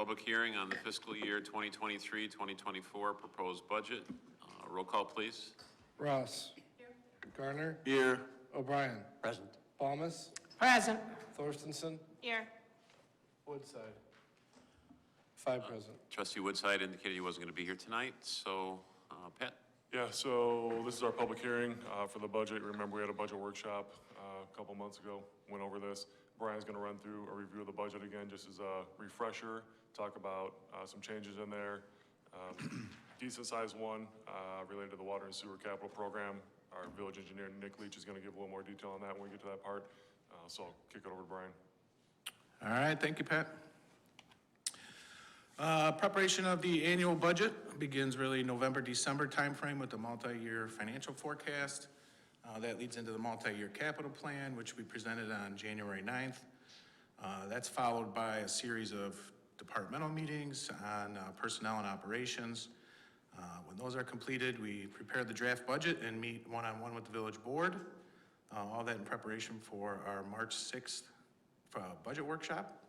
public hearing on the fiscal year 2023-2024 proposed budget. Roll call, please. Ross. Here. Garner. Here. O'Brien. Present. Balmas. Present. Thorstensen. Here. Woodside. 5 present. Trustee Woodside indicated he wasn't going to be here tonight, so Pat? Yeah, so this is our public hearing for the budget. Remember, we had a budget workshop a couple months ago, went over this. Brian's going to run through a review of the budget again, just as a refresher, talk about some changes in there. Decent sized one related to the water and sewer capital program. Our village engineer, Nick Leach, is going to give a little more detail on that when we get to that part. So I'll kick it over to Brian. All right, thank you, Pat. Preparation of the annual budget begins really November, December timeframe with the multi-year financial forecast. That leads into the multi-year capital plan, which we presented on January 9th. That's followed by a series of departmental meetings on personnel and operations. When those are completed, we prepare the draft budget and meet one-on-one with the village board. All that in preparation for our March 6th budget workshop.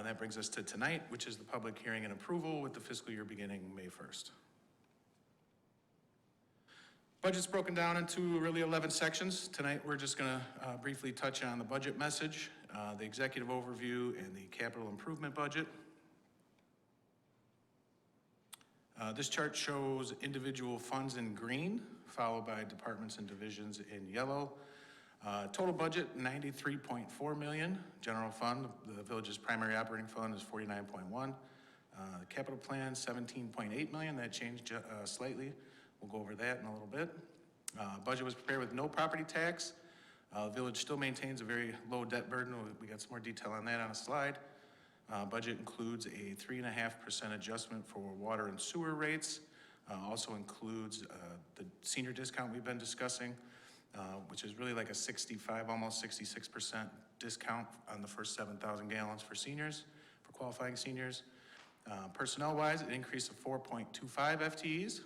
That brings us to tonight, which is the public hearing and approval with the fiscal year beginning May 1st. Budget's broken down into really 11 sections. Tonight we're just going to briefly touch on the budget message, the executive overview, and the capital improvement budget. This chart shows individual funds in green, followed by departments and divisions in yellow. Total budget, $93.4 million. General fund, the village's primary operating fund, is $49.1. The capital plan, $17.8 million. That changed slightly. We'll go over that in a little bit. Budget was prepared with no property tax. The village still maintains a very low debt burden. We got some more detail on that on a slide. Budget includes a 3.5% adjustment for water and sewer rates. Also includes the senior discount we've been discussing, which is really like a 65, almost 66% discount on the first 7,000 gallons for seniors, for qualifying seniors. Personnel-wise, an increase of 4.25 FTEs.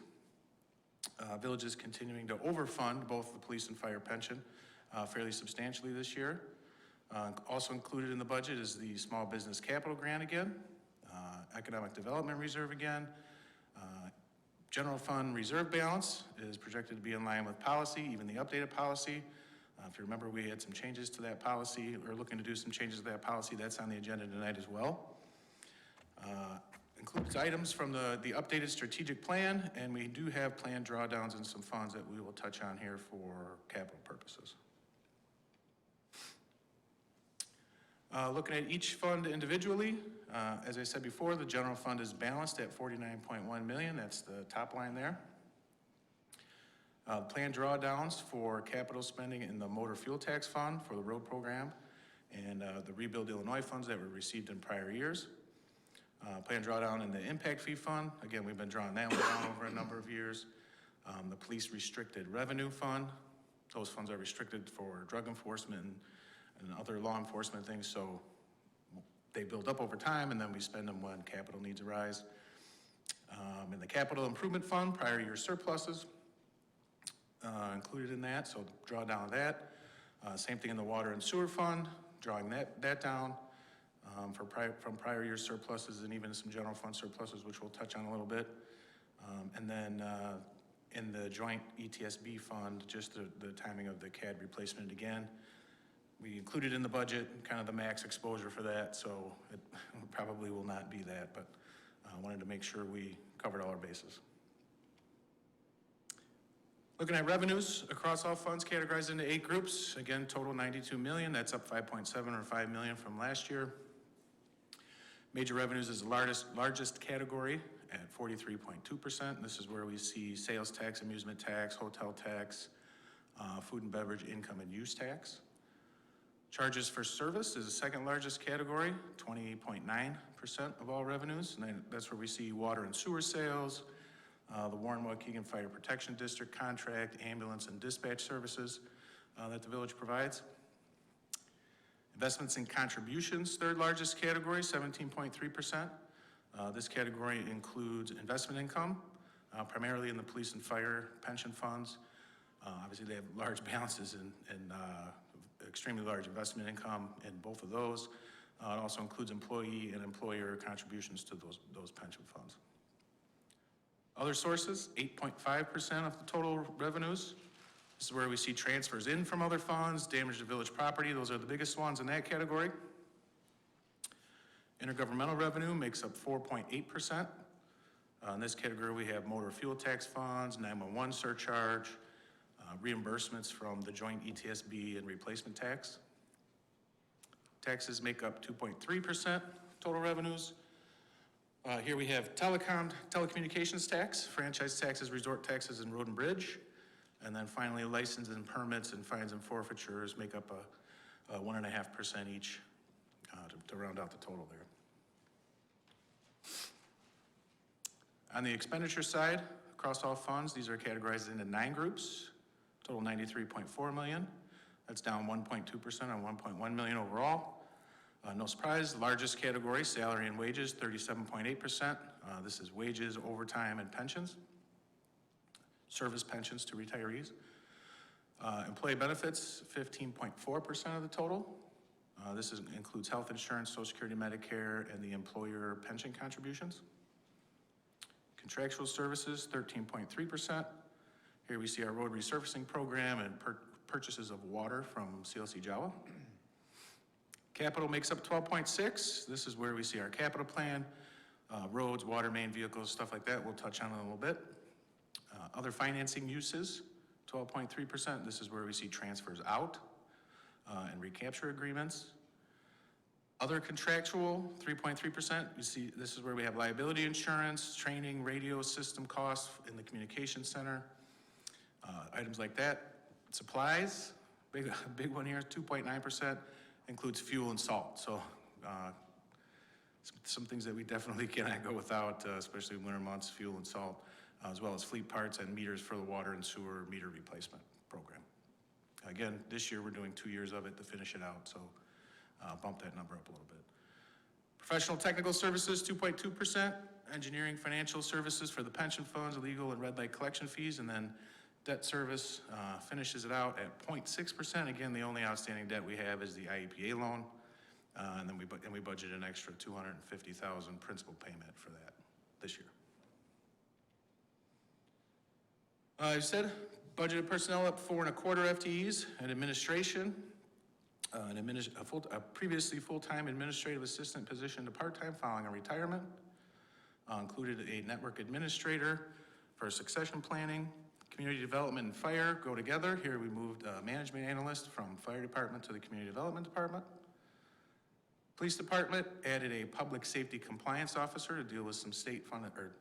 Village is continuing to overfund both the police and fire pension fairly substantially this year. Also included in the budget is the small business capital grant again, economic development reserve again. General fund reserve balance is projected to be in line with policy, even the updated policy. If you remember, we had some changes to that policy. We're looking to do some changes to that policy. That's on the agenda tonight as well. Includes items from the updated strategic plan, and we do have planned drawdowns and some funds that we will touch on here for capital purposes. Looking at each fund individually, as I said before, the general fund is balanced at $49.1 million. That's the top line there. Planned drawdowns for capital spending in the motor fuel tax fund for the road program and the Rebuild Illinois funds that were received in prior years. Planned drawdown in the impact fee fund. Again, we've been drawing that one down over a number of years. The police restricted revenue fund. Those funds are restricted for drug enforcement and other law enforcement things, so they build up over time and then we spend them when capital needs arise. In the capital improvement fund, prior year surpluses included in that, so draw down that. Same thing in the water and sewer fund, drawing that down from prior year surpluses and even some general fund surpluses, which we'll touch on a little bit. And then in the joint ETSB fund, just the timing of the CAD replacement again. We included in the budget kind of the max exposure for that, so it probably will not be that, but I wanted to make sure we covered all our bases. Looking at revenues across all funds categorized into 8 groups. Again, total $92 million. That's up 5.7 or $5 million from last year. Major revenues is the largest category at 43.2%. This is where we see sales tax, amusement tax, hotel tax, food and beverage income and use tax. Charges for service is the second largest category, 28.9% of all revenues. And then that's where we see water and sewer sales, the Warren-Waukegan Fire Protection District contract, ambulance and dispatch services that the village provides. Investments and contributions, third largest category, 17.3%. This category includes investment income, primarily in the police and fire pension funds. Obviously they have large balances and extremely large investment income in both of those. It also includes employee and employer contributions to those pension funds. Other sources, 8.5% of the total revenues. This is where we see transfers in from other funds, damage to village property. Those are the biggest ones in that category. Intergovernmental revenue makes up 4.8%. In this category, we have motor fuel tax funds, 911 surcharge, reimbursements from the joint ETSB and replacement tax. Taxes make up 2.3% total revenues. Here we have telecommunications tax, franchise taxes, resort taxes, and road and bridge. And then finally, licenses and permits and fines and forfeitures make up a 1.5% each to round out the total there. On the expenditure side, across all funds, these are categorized into 9 groups, total 93.4 million. That's down 1.2% on 1.1 million overall. No surprise, the largest category, salary and wages, 37.8%. This is wages, overtime, and pensions. Service pensions to retirees. Employee benefits, 15.4% of the total. This includes health insurance, Social Security, Medicare, and the employer pension contributions. Contractual services, 13.3%. Here we see our road resurfacing program and purchases of water from CLC Java. Capital makes up 12.6. This is where we see our capital plan, roads, water main vehicles, stuff like that. We'll touch on it in a little bit. Other financing uses, 12.3%. This is where we see transfers out and recapture agreements. Other contractual, 3.3%. You see, this is where we have liability insurance, training, radio system costs in the communication center, items like that. Supplies, big one here, 2.9%, includes fuel and salt. So some things that we definitely cannot go without, especially winter months, fuel and salt, as well as fleet parts and meters for the water and sewer meter replacement program. Again, this year we're doing 2 years of it to finish it out, so bump that number up a little bit. Professional technical services, 2.2%. Engineering, financial services for the pension funds, legal and red light collection fees, and then debt service finishes it out at 0.6%. Again, the only outstanding debt we have is the IEPA loan, and then we budget an extra $250,000 principal payment for that this year. I said budgeted personnel up 4.25 FTEs and administration. A previously full-time administrative assistant position to part-time following a retirement. Included a network administrator for succession planning. Community development and fire go together. Here we moved a management analyst from fire department to the community development department. Police department added a public safety compliance officer to deal with some state funded or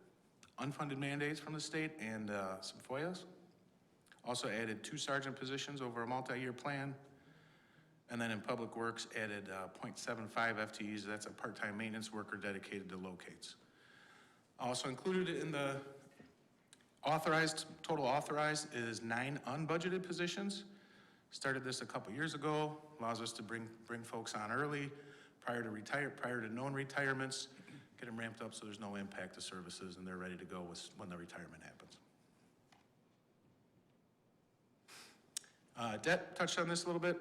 unfunded mandates from the state and some FOIAs. Also added 2 sergeant positions over a multi-year plan. And then in public works added 0.75 FTEs. That's a part-time maintenance worker dedicated to locates. Also included in the total authorized is 9 unbudgeted positions. Started this a couple years ago, allows us to bring folks on early, prior to known retirements, get them ramped up so there's no impact to services and they're ready to go when the retirement happens. Debt, touched on this a little bit.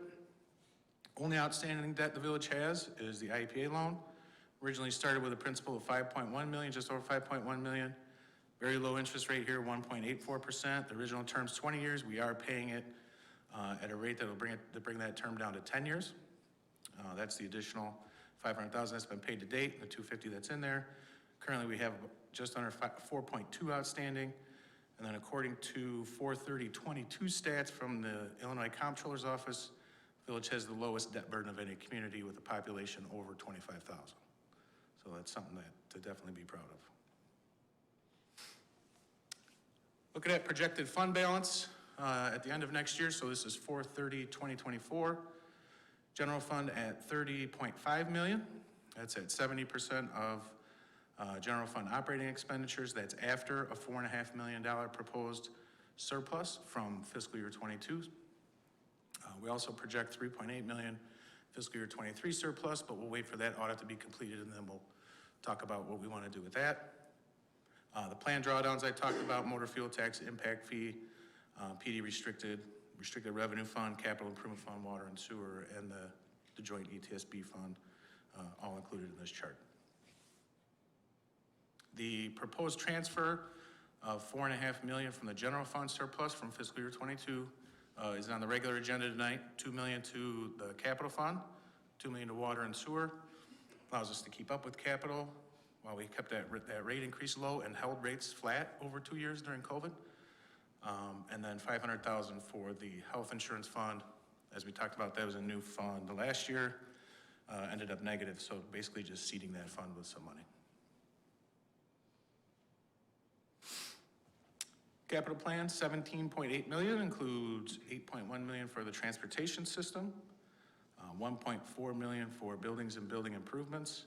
Only outstanding debt the village has is the IEPA loan. Originally started with a principal of 5.1 million, just over 5.1 million. Very low interest rate here, 1.84%. The original term's 20 years. We are paying it at a rate that will bring that term down to 10 years. That's the additional 500,000 that's been paid to date, the 250 that's in there. Currently we have just under 4.2 outstanding. And then according to 4/30/22 stats from the Illinois Comptroller's Office, village has the lowest debt burden of any community with a population over 25,000. So that's something to definitely be proud of. Looking at projected fund balance at the end of next year, so this is 4/30/2024. General fund at 30.5 million. That's at 70% of general fund operating expenditures. That's after a $4.5 million proposed surplus from fiscal year 22. We also project 3.8 million fiscal year 23 surplus, but we'll wait for that audit to be completed and then we'll talk about what we want to do with that. The planned drawdowns I talked about, motor fuel tax, impact fee, PD restricted revenue fund, capital improvement fund, water and sewer, and the joint ETSB fund. all included in this chart. The proposed transfer of $4.5 million from the general fund surplus from fiscal year '22 is on the regular agenda tonight. $2 million to the capital fund, $2 million to water and sewer. Allows us to keep up with capital while we kept that rate increase low and held rates flat over 2 years during COVID. And then $500,000 for the health insurance fund. As we talked about, that was a new fund last year, ended up negative, so basically just seeding that fund with some money. Capital plan, $17.8 million, includes $8.1 million for the transportation system, $1.4 million for buildings and building improvements,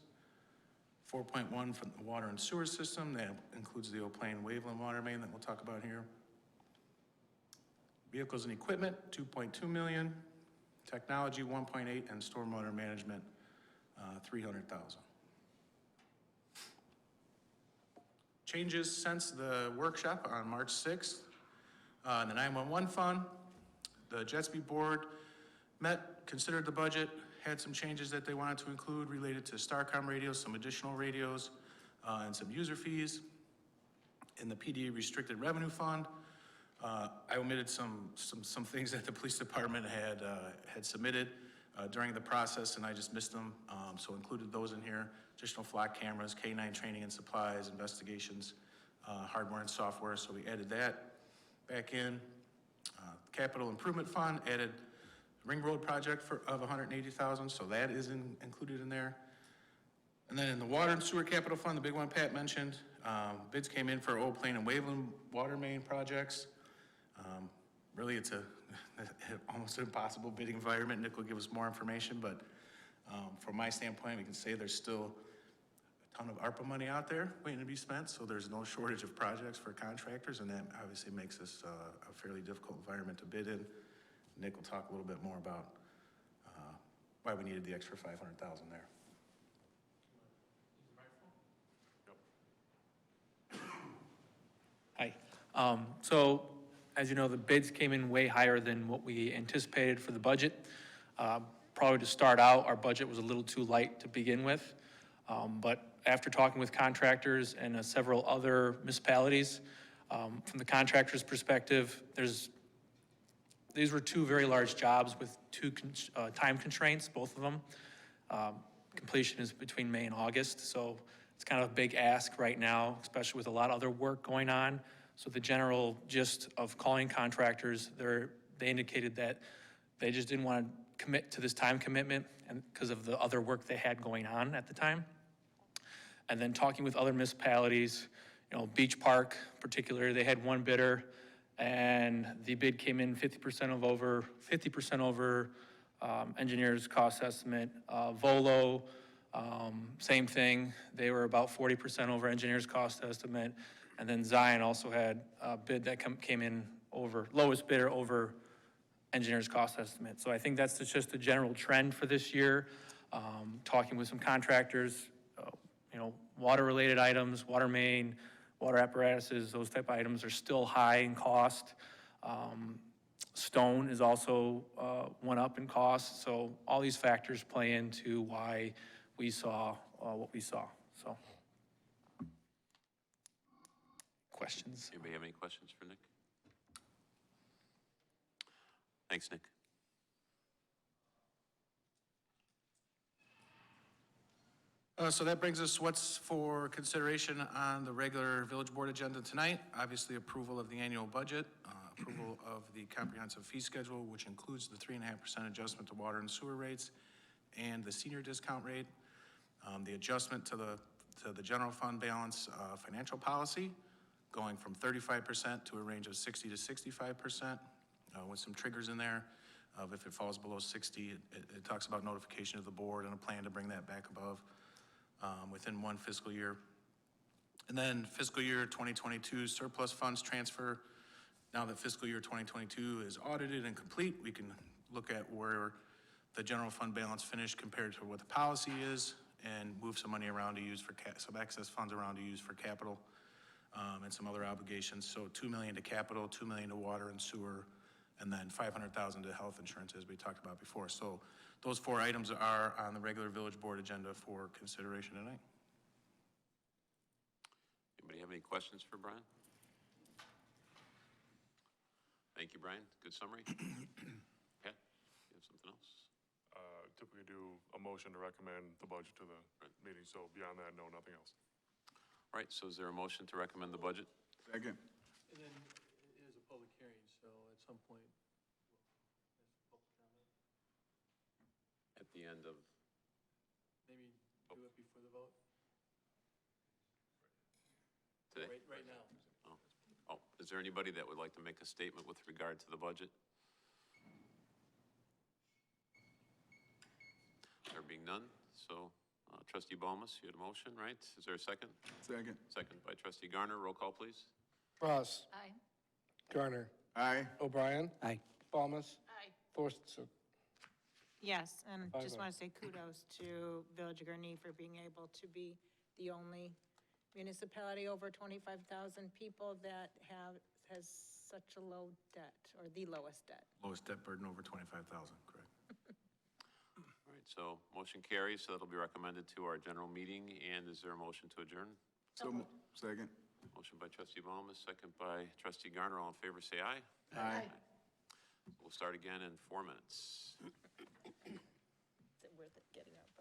$4.1 for the water and sewer system. That includes the Old Plain Waveland water main that we'll talk about here. Vehicles and equipment, $2.2 million. Technology, $1.8, and stormwater management, $300,000. Changes since the workshop on March 6th. The 911 fund, the JETSB board met, considered the budget, had some changes that they wanted to include related to Starcom radios, some additional radios, and some user fees. In the PD restricted revenue fund, I omitted some things that the police department had submitted during the process, and I just missed them, so included those in here. Additional flock cameras, K9 training and supplies, investigations, hardware and software, so we added that back in. Capital improvement fund added ring road project of $180,000, so that is included in there. And then in the water and sewer capital fund, the big one Pat mentioned, bids came in for Old Plain and Waveland water main projects. Really, it's almost an impossible bidding environment. Nick will give us more information, but from my standpoint, we can say there's still a ton of ARPA money out there waiting to be spent, so there's no shortage of projects for contractors, and that obviously makes this a fairly difficult environment to bid in. Nick will talk a little bit more about why we needed the extra $500,000 there. Hi. So, as you know, the bids came in way higher than what we anticipated for the budget. Probably to start out, our budget was a little too light to begin with. But after talking with contractors and several other municipalities, from the contractor's perspective, these were two very large jobs with two time constraints, both of them. Completion is between May and August, so it's kind of a big ask right now, especially with a lot of other work going on. So the general gist of calling contractors, they indicated that they just didn't want to commit to this time commitment and because of the other work they had going on at the time. And then talking with other municipalities, Beach Park particularly, they had one bidder and the bid came in 50% over engineer's cost estimate. Volo, same thing. They were about 40% over engineer's cost estimate. And then Zion also had a bid that came in over, lowest bidder over engineer's cost estimate. So I think that's just the general trend for this year. Talking with some contractors, water-related items, water main, water apparatuses, those type of items are still high in cost. Stone is also went up in cost. So all these factors play into why we saw what we saw. So, questions? Anybody have any questions for Nick? Thanks, Nick. So that brings us what's for consideration on the regular village board agenda tonight. Obviously, approval of the annual budget, approval of the comprehensive fee schedule, which includes the 3.5% adjustment to water and sewer rates and the senior discount rate, the adjustment to the general fund balance financial policy, going from 35% to a range of 60 to 65%, with some triggers in there of if it falls below 60, it talks about notification of the board and a plan to bring that back above within one fiscal year. And then fiscal year 2022 surplus funds transfer. Now that fiscal year 2022 is audited and complete, we can look at where the general fund balance finished compared to what the policy is and move some money around to use for some excess funds around to use for capital and some other obligations. So $2 million to capital, $2 million to water and sewer, and then $500,000 to health insurance, as we talked about before. So those 4 items are on the regular village board agenda for consideration tonight. Anybody have any questions for Brian? Thank you, Brian. Good summary. Pat, you have something else? Typically do a motion to recommend the budget to the meeting, so beyond that, no, nothing else. All right, so is there a motion to recommend the budget? Second. And then it is a public hearing, so at some point, public comment, At the end of, maybe do it before the vote? today? Right now. Oh, is there anybody that would like to make a statement with regard to the budget? There being none, so trustee Balmas, you had a motion, right? Is there a second? Second. Second by trustee Garner. Roll call, please. Ross. Aye. Garner. Aye. O'Brien. Aye. Balmas. Aye. Thorstenson. Yes, and Five just oh. want to say kudos to Village of Gurnee for being able to be the only municipality over 25,000 people that has such a low debt, or the lowest debt. Lowest debt burden over 25,000, correct? All right, so motion carries, so that'll be recommended to our general meeting. And is there a motion to adjourn? Second. Motion by trustee Balmas, second by trustee Garner. All in favor, say aye. Aye. We'll start again in 4 minutes. Is it worth it getting up?